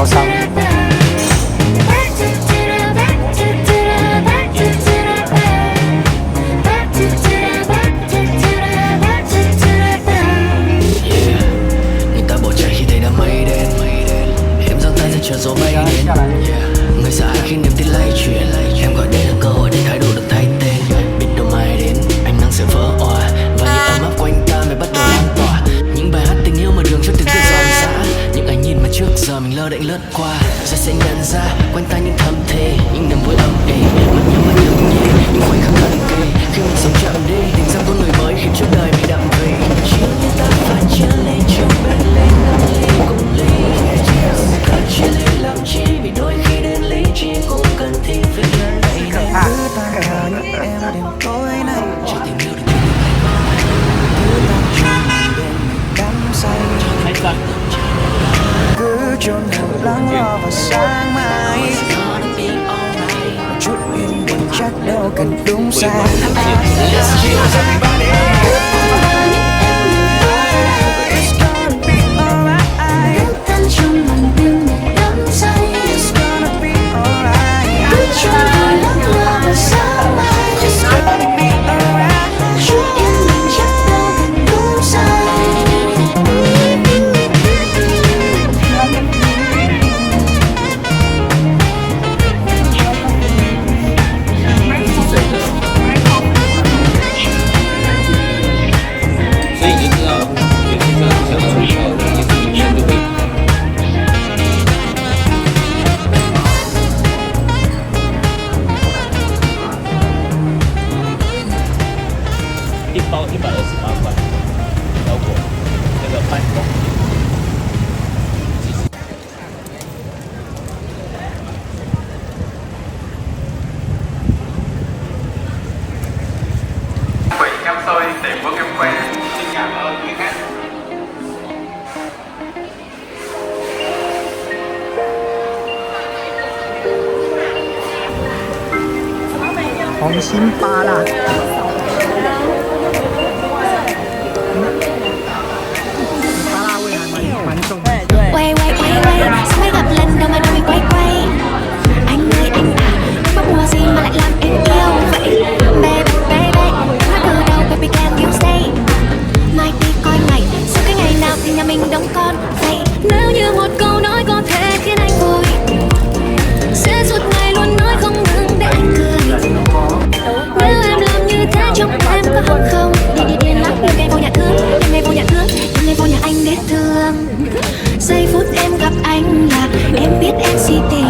超商。chờ gió bay đến người sợ khi niềm tin lay chuyển em gọi đây là cơ hội để thái độ được thay tên biết đâu mai đến ánh nắng sẽ vỡ òa và những ấm áp quanh ta mới bắt đầu lan tỏa những bài hát tình yêu mà đường cho từng cái giòn giã những ánh nhìn mà trước giờ mình lơ đễnh lướt qua rồi sẽ nhận ra quanh ta những thầm thề những niềm vui ấm êm mắt nhắm mắt nhấp nhẹ những khoảnh khắc cận kề khi mình sống chậm đi tình rằng có người mới khiến cho đời mình đậm về chiều như ta phải trở lên trong bên lên nắm ly cùng ly chia lên làm chi vì đôi khi đến lý trí cũng cần thiết phải nhận đầy này cứ tan thở như em đêm tối nay chỉ tình yêu được yêu cứ tập trung mình bên mình đắm say cứ chôn hồn lắng lo vào sáng mai chút yên bình chắc đâu cần đúng sai.一包128块，包括那个半包。Quỷ em tôi để có em quay xin cảm ơn người khác. Hồng心巴啦。Quay quay quay quay sao mới gặp lần đầu mà đôi mình quay quay anh ơi anh à có mùa gì mà lại làm em yêu vậy baby baby nói từ đầu baby can you say mai đi coi ngày sau cái ngày nào thì nhà mình đông con vậy nếu như một câu nói có thể khiến anh vui sẽ suốt ngày luôn nói không ngừng để anh cười nếu em làm như thế trong em có hâm không đi điên lắm đêm ngày vô nhà thương đêm ngày vô nhà thương đêm ngày vô nhà anh để thương giây phút em gặp anh là em biết em si tình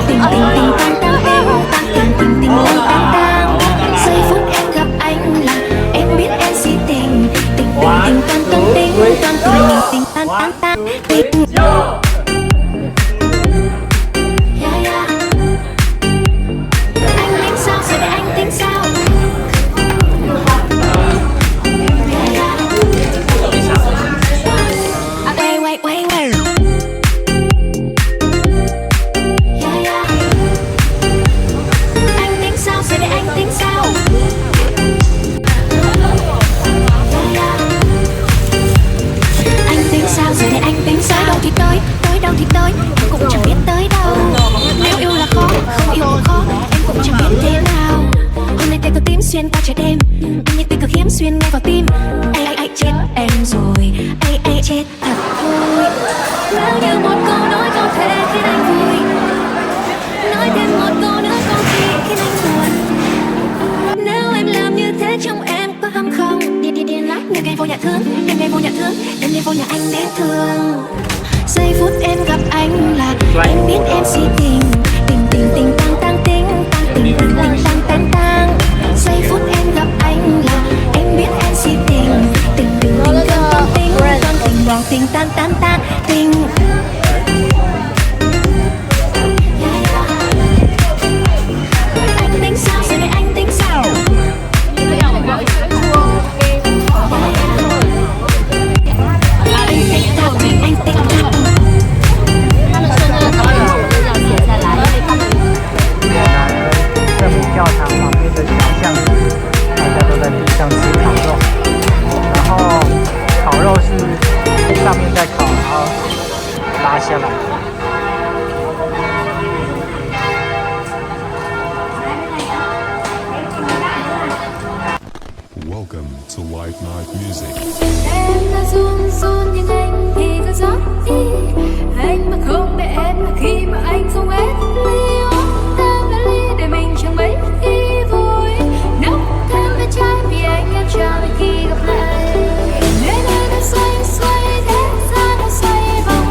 tình tình tình tang tang em tang tình tình tình tang tang tang giây phút em gặp anh là em biết em si tình tình tình tình tang tang tình tang tình tình tang tang tang tình. Cũng chẳng biết tới đâu nếu yêu là khó không yêu cũng khó em cũng chẳng biết thế nào hôm nay tay tôi tím xuyên qua trời đêm em như tình cực hiếm xuyên ngay vào tim ai chết em rồi ai chết thật thôi nếu như một câu nói có thể khiến anh vui nói thêm một câu nữa có khi khiến anh buồn nếu em làm như thế trong em có hâm không điên lắm đêm ngày vô nhà thương đêm ngày vô nhà thương đêm ngày vô nhà anh để thương giây phút em gặp anh là em biết em si tình tình tình tình tang tang tình tang tình tình tình tang tang tang giây phút em gặp anh là em biết em si tình tình tình tình tang tình tang tình tình tang tang tang tình. Anh tính sao giờ này anh tính sao anh tính sao 教堂旁边的小巷子，大家都在地上吃烤肉，然后烤肉是上面在烤，然后拉下来。to White Night Music. Em đã run run nhưng anh thì cứ gió đi. Anh mà không để em là khi mà anh không hết ly uống thêm vài ly để mình chẳng mấy khi vui. Nấu thêm vài chai vì anh em chờ đợi khi gặp lại. Nơi nơi đã xoay xoay thế gian đã xoay vòng.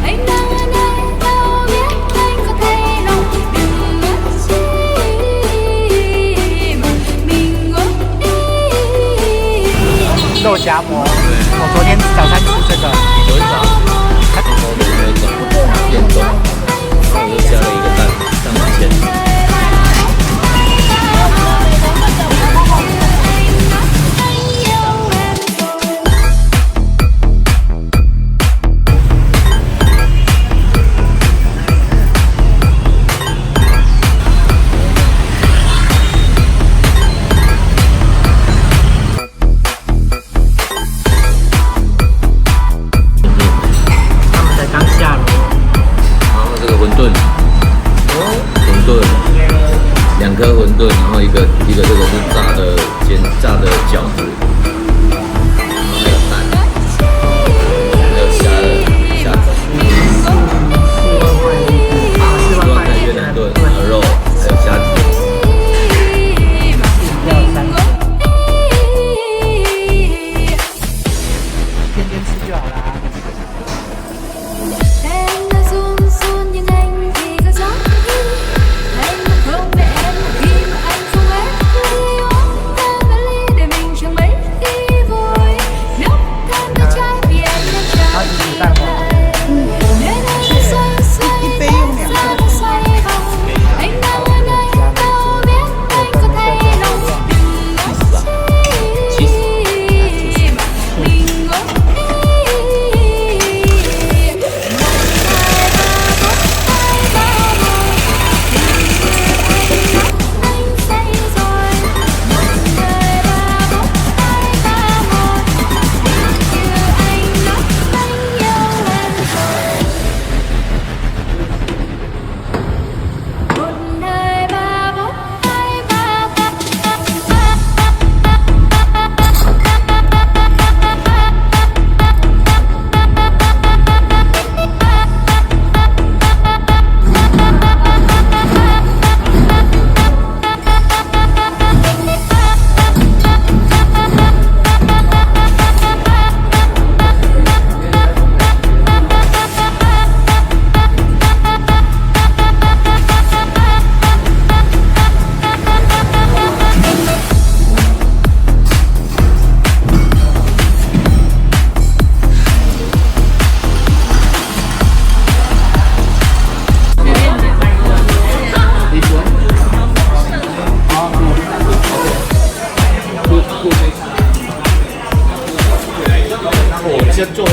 Anh đang ở đây đâu biết anh có thấy lòng. Đừng mất chi mà mình ngốc đi. 肉夹馍，我昨天早餐吃这个。有一种，我的那种变种，然后我又加了一个蛋黄鲜。2颗馄饨，然后一个这个是炸的饺子，还有蛋，还有虾子，4万块越南盾，鹅肉，还有虾子。天天吃就好啦。我先做。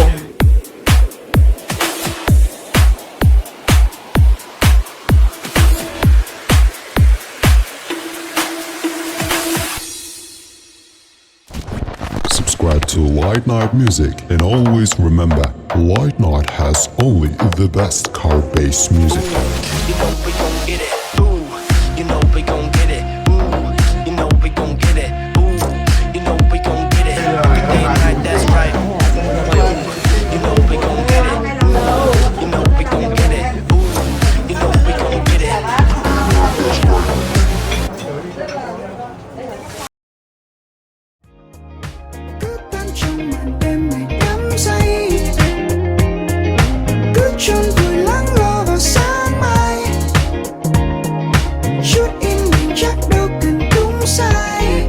Subscribe to White Night Music and always remember, White Night has only the best car-based music. You know we gon' get it, ooh. You know we gon' get it, ooh. You know we gon' get it, ooh. You know we gon' get it. Everything like that's right. You know we gon' get it, ooh. You know we gon' get it, ooh. You know we gon' get it. Cứ tan trong màn đêm này đắm say, cứ chôn vùi lắng lo vào sáng mai. Chút im lặng chắc đâu cần đúng sai.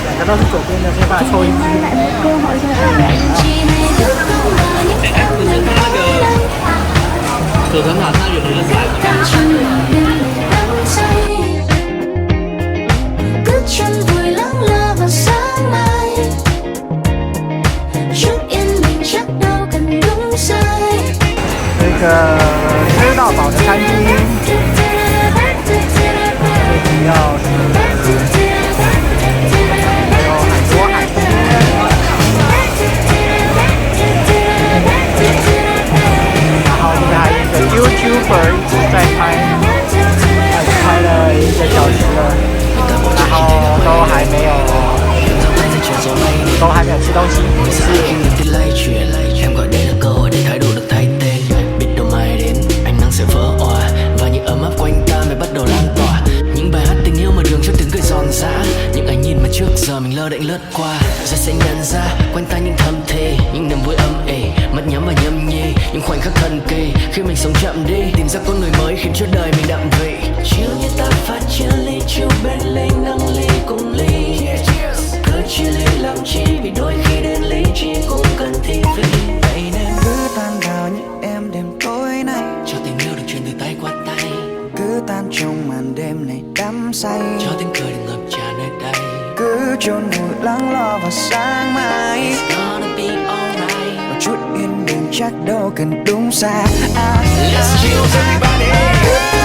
两个都是左边的，先把它抽一支。可能马上有人来。个吃到饱的餐厅，最主要是还有很多海鲜。然后这边还有一个 YouTuber 一直在拍，拍了1个小时了，然后都还没有吃东西，是。Em gọi đây là cơ hội để thái độ được thay tên. Biết đâu mai đến ánh nắng sẽ vỡ òa và những ấm áp quanh ta mới bắt đầu lan tỏa. Những bài hát tình yêu mà đường cho tiếng cười giòn giã, những ánh nhìn mà trước giờ mình lơ đễnh lướt qua. Rồi sẽ nhận ra quanh ta những thầm thề, những niềm vui âm ỉ, mắt nhắm và nhâm nhi, những khoảnh khắc thần kỳ khi mình sống chậm đi, tìm ra con người mới khiến cho đời mình đậm vị. Chiều như ta pha chia ly, chiều bên ly nâng ly cùng ly. Cứ chia ly làm chi vì đôi khi đến lý trí cũng cần thi vị. Vậy nên cứ tan vào như em đêm tối nay, cho tình yêu được truyền từ tay qua tay, cứ tan trong màn đêm này đắm say, cho tiếng cười được ngập tràn nơi đây, cứ chôn vùi lắng lo vào sáng mai. It's gonna be alright. Một chút yên bình chắc đâu cần đúng xa. Let's chill everybody.